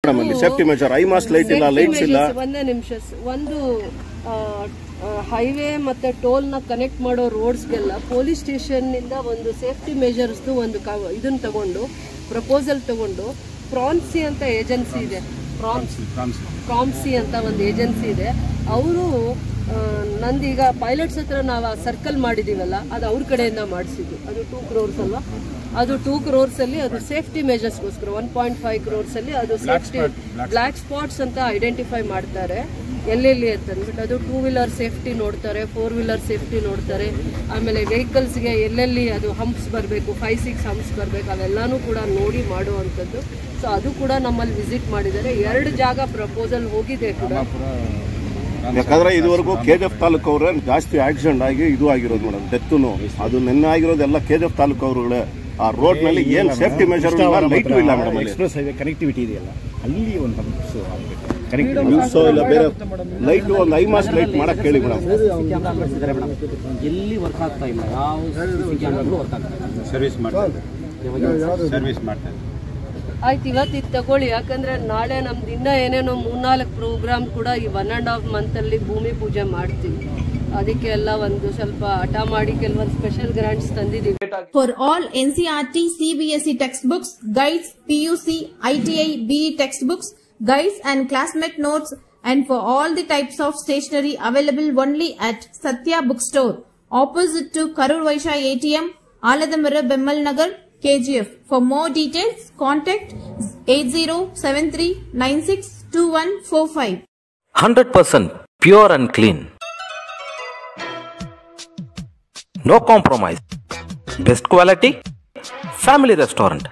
ನಮ್ಮಲ್ಲಿ safety measure I mask light ಇಲ್ಲ, lights ಇಲ್ಲ. ಒಂದೇ ನಿಮಿಷ. ಒಂದು ಹೈವೇ ಮತ್ತೆ ಟೋಲ್ ನ ಕನೆಕ್ಟ್ ಮಾಡೋ ರೋಡ್ಸ್ಗೆಲ್ಲ ಪೊಲೀಸ್ ಸ್ಟೇಷನ್ ನಿಂದ ಒಂದು ಸೇಫ್ಟಿ ಮೆಜರ್ಸ್ ಒಂದು ಇದನ್ನ ತಗೊಂಡು ಪ್ರಪೋಸಲ್ ತಗೊಂಡು ಪ್ರಾನ್ಸಿ ಅಂತ ಏಜೆನ್ಸಿ ಇದೆ, ಪ್ರಾಮ್ಸಿ ಅಂತ ಒಂದು ಏಜೆನ್ಸಿ ಇದೆ. ಅವರು ನಂದೀಗ ಪೈಲಟ್ಸ್ ಹತ್ರ ನಾವು ಸರ್ಕಲ್ ಮಾಡಿದೀವಲ್ಲ, ಅದು ಅವ್ರ ಕಡೆಯಿಂದ ಮಾಡಿಸಿದ್ದು. ಅದು 2 crores ಅಲ್ವಾ, ಅದು 2 crores ಅಲ್ಲಿ ಅದು ಸೇಫ್ಟಿ ಮೆಜರ್ಸ್ಗೋಸ್ಕರ 1.5 crores ಅಲ್ಲಿ ಅದು ಸೇಫ್ಟಿ ಬ್ಲ್ಯಾಕ್ ಸ್ಪಾಟ್ಸ್ ಅಂತ ಐಡೆಂಟಿಫೈ ಮಾಡ್ತಾರೆ ಎಲ್ಲೆಲ್ಲಿ ಅಂತ ಅಂದ್ಬಿಟ್ಟು. ಅದು 2 wheeler ಸೇಫ್ಟಿ ನೋಡ್ತಾರೆ, 4 wheeler ಸೇಫ್ಟಿ ನೋಡ್ತಾರೆ. ಆಮೇಲೆ ವೆಹಿಕಲ್ಸ್ಗೆ ಎಲ್ಲೆಲ್ಲಿ ಅದು ಹಂಪ್ಸ್ ಬರಬೇಕು, 5-6 ಹಂಪ್ಸ್ ಬರಬೇಕು, ಅವೆಲ್ಲಾನು ಕೂಡ ನೋಡಿ ಮಾಡುವಂಥದ್ದು. ಸೊ ಅದು ಕೂಡ ನಮ್ಮಲ್ಲಿ ವಿಸಿಟ್ ಮಾಡಿದ್ದಾರೆ. 2 ಜಾಗ ಪ್ರಪೋಸಲ್ ಹೋಗಿದೆ ಕೂಡ. ಯಾಕಂದ್ರೆ ಇದುವರೆಗೂ KGF ತಾಲೂಕು ಅವರೇ ಜಾಸ್ತಿ ಆಕ್ಸಿಡೆಂಟ್ ಆಗಿ ಇದು ಆಗಿರೋದು ಮೇಡಮ್, ಡೆತ್ತುನು. ಅದು ನಿನ್ನೆ ಆಗಿರೋದೆಲ್ಲ KGF ತಾಲೂಕು ಅವರುಗಳೇ. ಆ ರೋಡ್ ನಲ್ಲಿ ಏನ್ ಸೇಫ್ಟಿ ಮೆಜರ್ ಲೈಟ್ ಇಲ್ಲ ಮೇಡಮ್. ಎಕ್ಸ್ಪ್ರೆಸ್ ಹೈವೇ ಕನೆಕ್ಟಿವಿಟಿ ಇದೆಯಲ್ಲ, ಅಲ್ಲಿ ಒಂದು ಇಲ್ಲ ಬೇರೆ ಲೈಟ್, ಒಂದು ಐ ಮಾಸ್ಕ್ ಲೈಟ್ ಮಾಡಕ್ ಹೇಳಿ ಮೇಡಮ್. ಎಲ್ಲಿ ವರ್ಕ್ ಆಗ್ತಾ ಇಲ್ಲ, ಯಾವ ಕ್ಯಾಮ್ರಾಗಳು ವರ್ಕ್ ಆಗ್ತಾ ಇಲ್ಲ. ಸರ್ವಿಸ್ ಮಾಡ್ತಾರೆ. ಆಯ್ತು, ಇವತ್ತಿಗೆ ತಗೊಳ್ಳಿ. ಯಾಕಂದ್ರೆ ನಾಳೆ ನಮ್ದು ಇನ್ನ ಏನೇನೋ 3-4 ಪ್ರೋಗ್ರಾಮ್ ಕೂಡ ಈ 1.5 month ಅಲ್ಲಿ ಭೂಮಿ ಪೂಜೆ ಮಾಡ್ತೀವಿ. ಅದಕ್ಕೆ ಎಲ್ಲ ಒಂದು ಸ್ವಲ್ಪ ಹಠ ಮಾಡಿ ಕೆಲವೊಂದು ಸ್ಪೆಷಲ್ ಗ್ರಾಂಟ್ಸ್ ತಂದಿದ್ದೀವಿ. For all NCERT, CBSE textbooks, guides, PUC, ITI, BE textbooks, guides and classmate notes, and for all the types of stationery available only at Satya Bookstore, opposite to Karur Vaishya ATM, Aladamara, Bemmal Nagar, KGF. For more details, contact 8073962145. 100% pure and clean. No compromise. Best quality. Family restaurant.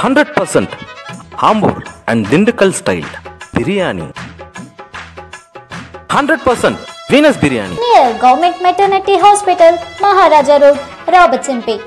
100% Hambur and Dindukal style biryani. 100% Venus biryani. Near Government Maternity Hospital, Maharaja Road, Robertson Bay.